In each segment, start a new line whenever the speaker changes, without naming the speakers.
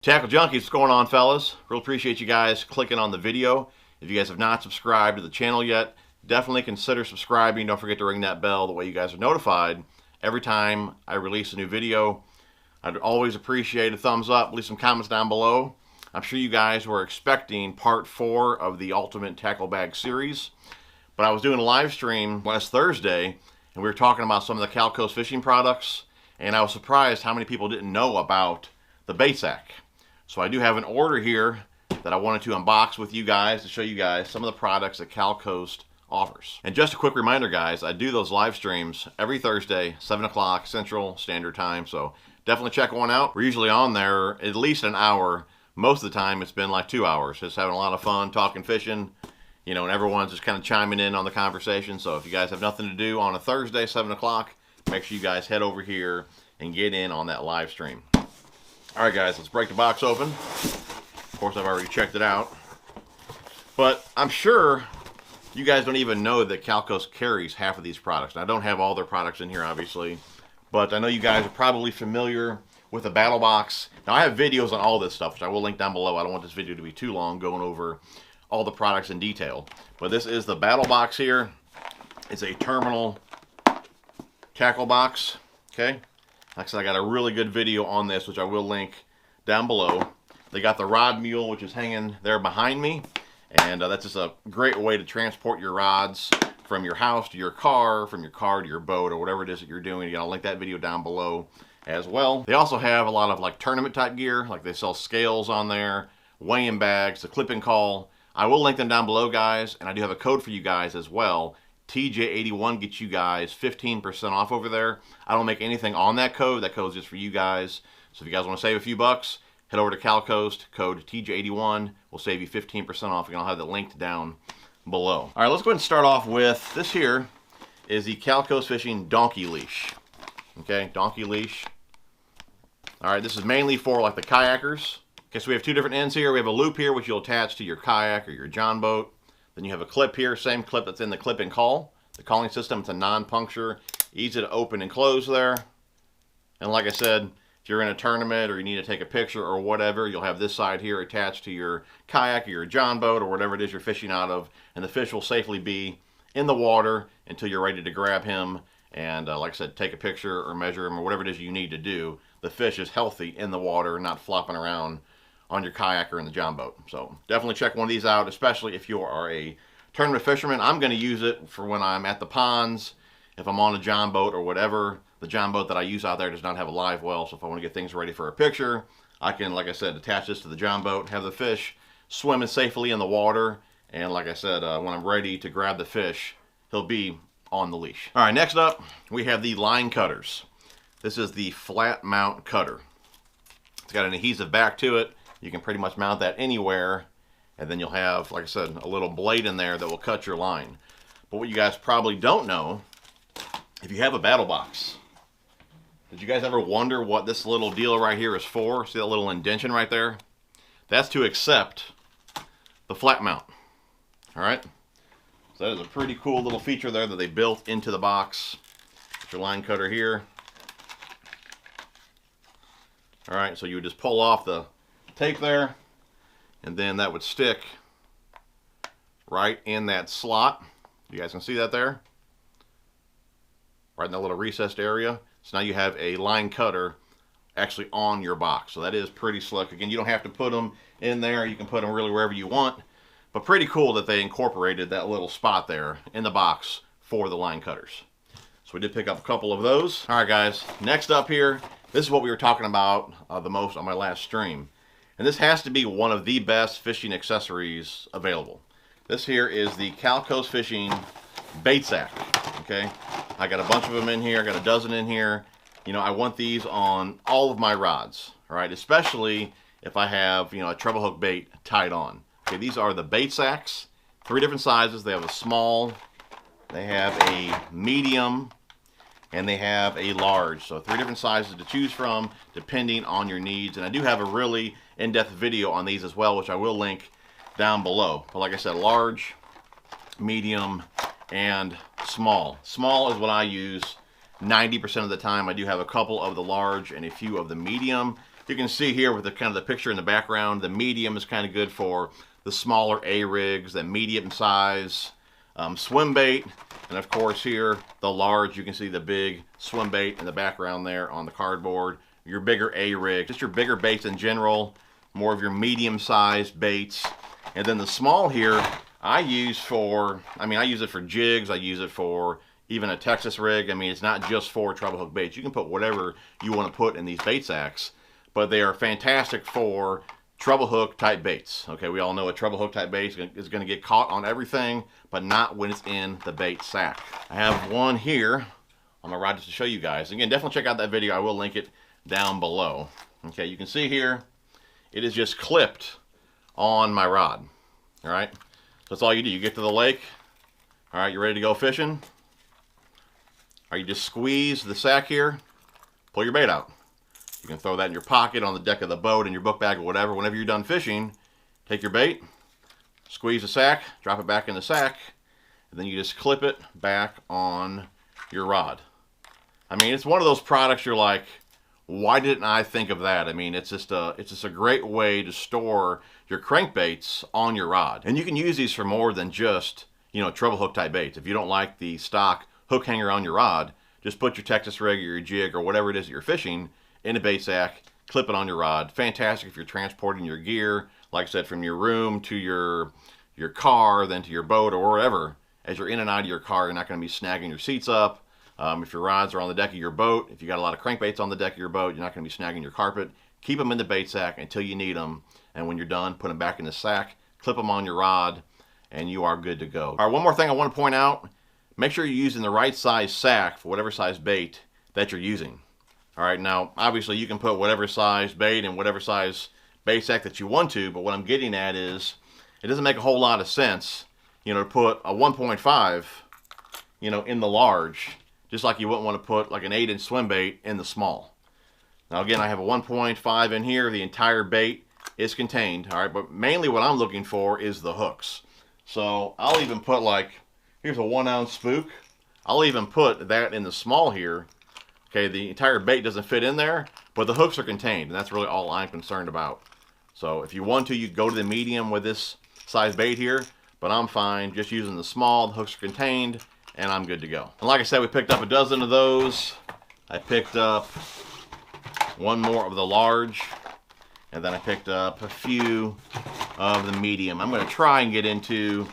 Tackle Junkies, what's going on, fellas? Real appreciate you guys clicking on the video. If you guys have not subscribed to the channel yet, definitely consider subscribing. Don't forget to ring that bell. The way you guys are notified every time I release a new video. I'd always appreciate a thumbs up. Leave some comments down below. I'm sure you guys were expecting part 4 of the Ultimate Tackle Bag series. But I was doing a live stream last Thursday, and we were talking about some of the CalCoast fishing products. And I was surprised how many people didn't know about the bait sack. So I do have an order here that I wanted to unbox with you guys to show you guys some of the products that CalCoast offers. And just a quick reminder, guys, I do those live streams every Thursday, 7 o'clock Central Standard Time. So definitely check one out. We're usually on there at least an hour. Most of the time it's been like 2 hours. Just having a lot of fun talking fishing, you know, and everyone's just kind of chiming in on the conversation. So if you guys have nothing to do on a Thursday, 7 o'clock, make sure you guys head over here and get in on that live stream. All right, guys, let's break the box open. Of course, I've already checked it out. But I'm sure you guys don't even know that CalCoast carries half of these products. Now, I don't have all their products in here, obviously. But I know you guys are probably familiar with the Battle Box. Now, I have videos on all this stuff, which I will link down below. I don't want this video to be too long going over all the products in detail. But this is the Battle Box here. It's a terminal tackle box, okay? Like I said, I got a really good video on this, which I will link down below. They got the rod mule, which is hanging there behind me. And that's just a great way to transport your rods from your house to your car, from your car to your boat, or whatever it is that you're doing. I'll link that video down below as well. They also have a lot of like tournament type gear, like they sell scales on there, weighing bags, the clip and call. I will link them down below, guys, and I do have a code for you guys as well. TJ81 gets you guys 15% off over there. I don't make anything on that code. That code is just for you guys. So if you guys want to save a few bucks, head over to CalCoast, code TJ81. We'll save you 15% off. And I'll have that linked down below. All right, let's go ahead and start off with this here is the CalCoast Fishing Donkey Leash. Okay, donkey leash. All right, this is mainly for like the kayakers. Okay, so we have two different ends here. We have a loop here, which you'll attach to your kayak or your john boat. Then you have a clip here, same clip that's in the clip and call. The calling system, it's a non-puncture, easy to open and close there. And like I said, if you're in a tournament or you need to take a picture or whatever, you'll have this side here attached to your kayak or your john boat or whatever it is you're fishing out of. And the fish will safely be in the water until you're ready to grab him. And like I said, take a picture or measure him or whatever it is you need to do. The fish is healthy in the water, not flopping around on your kayak or in the john boat. So definitely check one of these out, especially if you are a tournament fisherman. I'm going to use it for when I'm at the ponds, if I'm on a john boat or whatever. The john boat that I use out there does not have a live well, so if I want to get things ready for a picture, I can, like I said, attach this to the john boat, have the fish swimming safely in the water, and like I said, when I'm ready to grab the fish, he'll be on the leash. All right, next up, we have the line cutters. This is the flat mount cutter. It's got an adhesive back to it. You can pretty much mount that anywhere, and then you'll have, like I said, a little blade in there that will cut your line. But what you guys probably don't know, if you have a battle box, did you guys ever wonder what this little deal right here is for? See that little indention right there? That's to accept the flat mount. All right? So that is a pretty cool little feature there that they built into the box. Get your line cutter here. All right, so you would just pull off the tape there, and then that would stick right in that slot. You guys can see that there? Right in that little recessed area. So now you have a line cutter actually on your box. So that is pretty slick. Again, you don't have to put them in there. You can put them really wherever you want. But pretty cool that they incorporated that little spot there in the box for the line cutters. So we did pick up a couple of those. All right, guys. Next up here, this is what we were talking about the most on my last stream. And this has to be one of the best fishing accessories available. This here is the CalCoast Fishing Bait Sack. Okay, I got a bunch of them in here. I got a dozen in here. You know, I want these on all of my rods. All right, especially if I have, you know, a treble hook bait tied on. Okay, these are the bait sacks. 3 different sizes. They have a small, they have a medium, and they have a large. So 3 different sizes to choose from depending on your needs. And I do have a really in-depth video on these as well, which I will link down below. But like I said, large, medium, and small. Small is what I use 90% of the time. I do have a couple of the large and a few of the medium. You can see here with the kind of the picture in the background, the medium is kind of good for the smaller A-rigs, the medium size swim bait, and of course here, the large, you can see the big swim bait in the background there on the cardboard. Your bigger A-rig, just your bigger baits in general, more of your medium-sized baits. And then the small here, I use it for jigs, I use it for even a Texas rig. I mean, it's not just for treble hook baits. You can put whatever you want to put in these bait sacks, but they are fantastic for treble hook type baits. Okay, we all know a treble hook type bait is going to get caught on everything, but not when it's in the bait sack. I have one here on my rod just to show you guys. Again, definitely check out that video. I will link it down below. Okay, you can see here, it is just clipped on my rod. All right, that's all you do. You get to the lake. All right, you ready to go fishing? Or you just squeeze the sack here, pull your bait out. You can throw that in your pocket, on the deck of the boat, in your book bag, or whatever. Whenever you're done fishing, take your bait, squeeze the sack, drop it back in the sack, and then you just clip it back on your rod. I mean, it's one of those products you're like, why didn't I think of that? I mean, it's just a great way to store your crankbaits on your rod. And you can use these for more than just, you know, treble hook type baits. If you don't like the stock hook hanger on your rod, just put your Texas rig or your jig or whatever it is that you're fishing in a bait sack, clip it on your rod. Fantastic if you're transporting your gear, like I said, from your room to your car, then to your boat or wherever. As you're in and out of your car, you're not going to be snagging your seats up. If your rods are on the deck of your boat, if you got a lot of crankbaits on the deck of your boat, you're not going to be snagging your carpet. Keep them in the bait sack until you need them, and when you're done, put them back in the sack, clip them on your rod, and you are good to go. All right, one more thing I want to point out. Make sure you're using the right size sack for whatever size bait that you're using. All right, now, obviously, you can put whatever size bait in whatever size bait sack that you want to, but what I'm getting at is it doesn't make a whole lot of sense, you know, to put a 1.5, you know, in the large, just like you wouldn't want to put like an 8-inch swim bait in the small. Now, again, I have a 1.5 in here. The entire bait is contained, all right, but mainly what I'm looking for is the hooks. So I'll even put like, here's a 1-ounce spook. I'll even put that in the small here. Okay, the entire bait doesn't fit in there, but the hooks are contained, and that's really all I'm concerned about. So if you want to, you go to the medium with this size bait here, but I'm fine just using the small. The hooks are contained, and I'm good to go. And like I said, we picked up a dozen of those. I picked up one more of the large, and then I picked up a few of the medium. I'm going to try and get into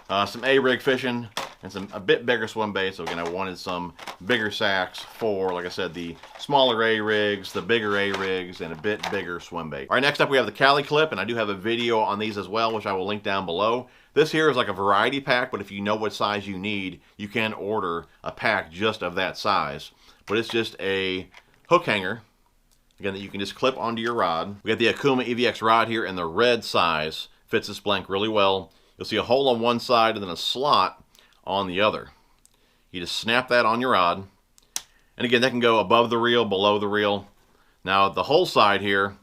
some A-rig fishing and a bit bigger swim baits. So again, I wanted some bigger sacks for, like I said, the smaller A-rigs, the bigger A-rigs, and a bit bigger swim bait. All right, next up we have the Cali Clip, and I do have a video on these as well, which I will link down below. This here is like a variety pack, but if you know what size you need, you can order a pack just of that size. But it's just a hook hanger, again, that you can just clip onto your rod. We got the Akuma EVX rod here in the red size. Fits this blank really well. You'll see a hole on one side and then a slot on the other. You just snap that on your rod. And again, that can go above the reel, below the reel. Now, the whole side here,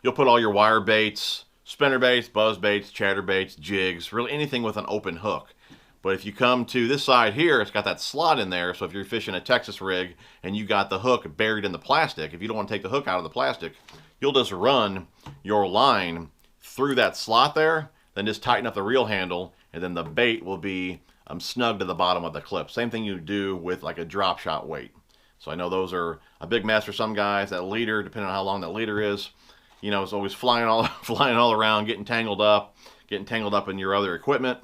you'll put all your wire baits, spinner baits, buzz baits, chatter baits, jigs, really anything with an open hook. But if you come to this side here, it's got that slot in there, so if you're fishing a Texas rig and you got the hook buried in the plastic, if you don't want to take the hook out of the plastic, you'll just run your line through that slot there, then just tighten up the reel handle, and then the bait will be snug to the bottom of the clip. Same thing you do with like a drop shot weight. So I know those are a big mess for some guys. That leader, depending on how long that leader is, you know, it's always flying all around, getting tangled up in your other equipment.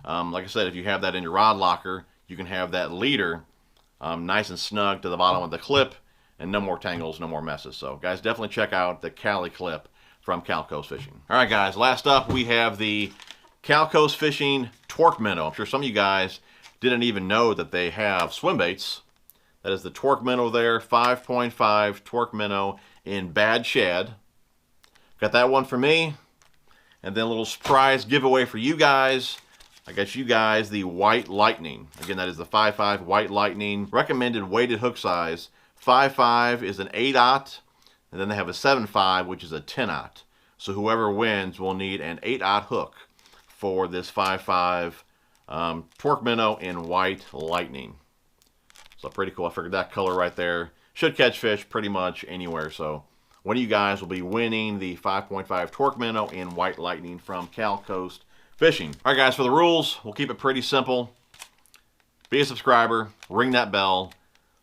Like I said, if you have that in your rod locker, you can have that leader nice and snug to the bottom of the clip, and no more tangles, no more messes. So guys, definitely check out the Cali Clip from CalCoast Fishing. All right, guys, last up we have the CalCoast Fishing Torque Minnow. I'm sure some of you guys didn't even know that they have swim baits. That is the Torque Minnow there, 5.5 Torque Minnow in bad shad. Got that one for me. And then a little surprise giveaway for you guys. I got you guys the White Lightning. Again, that is the 5.5 White Lightning. Recommended weighted hook size. 5.5 is an 8/0, and then they have a 7.5, which is a 10/0. So whoever wins will need an 8/0 hook for this 5.5 Torque Minnow in White Lightning. So pretty cool. I figured that color right there should catch fish pretty much anywhere. So one of you guys will be winning the 5.5 torque minnow in white lightning from CalCoast Fishing. All right, guys, for the rules, we'll keep it pretty simple. Be a subscriber, ring that bell,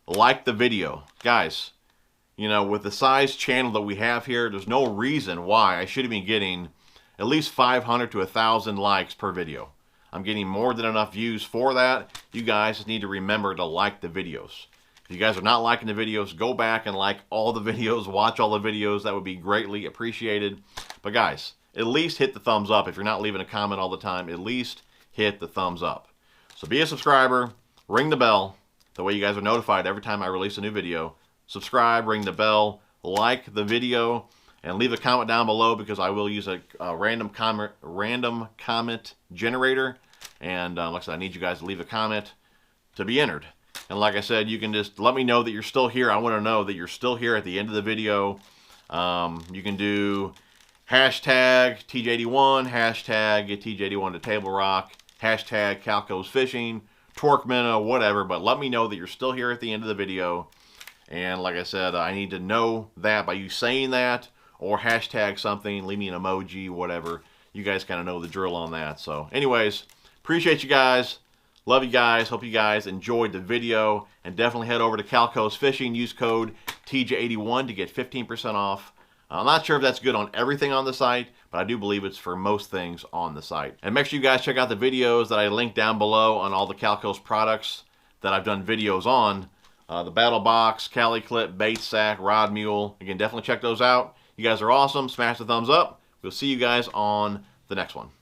like the video. Guys, you know, with the size channel that we have here, there's no reason why I should be getting at least 500 to 1,000 likes per video. I'm getting more than enough views for that. You guys just need to remember to like the videos. If you guys are not liking the videos, go back and like all the videos, watch all the videos. That would be greatly appreciated. But guys, at least hit the thumbs up. If you're not leaving a comment all the time, at least hit the thumbs up. So be a subscriber, ring the bell. That way you guys are notified every time I release a new video. Subscribe, ring the bell, like the video, and leave a comment down below because I will use a random comment generator. And like I said, I need you guys to leave a comment to be entered. And like I said, you can just let me know that you're still here. I want to know that you're still here at the end of the video. You can do hashtag TJ81, hashtag get TJ81 to Table Rock, hashtag CalCoast Fishing, torque minnow, whatever. But let me know that you're still here at the end of the video. And like I said, I need to know that by you saying that or hashtag something, leave me an emoji, whatever. You guys kind of know the drill on that. So anyways, appreciate you guys. Love you guys. Hope you guys enjoyed the video. And definitely head over to CalCoast Fishing. Use code TJ81 to get 15% off. I'm not sure if that's good on everything on the site, but I do believe it's for most things on the site. And make sure you guys check out the videos that I linked down below on all the CalCoast products that I've done videos on. The Battle Box, Cali Clip, Bait Sack, Rod Mule. Again, definitely check those out. You guys are awesome. Smash the thumbs up. We'll see you guys on the next one.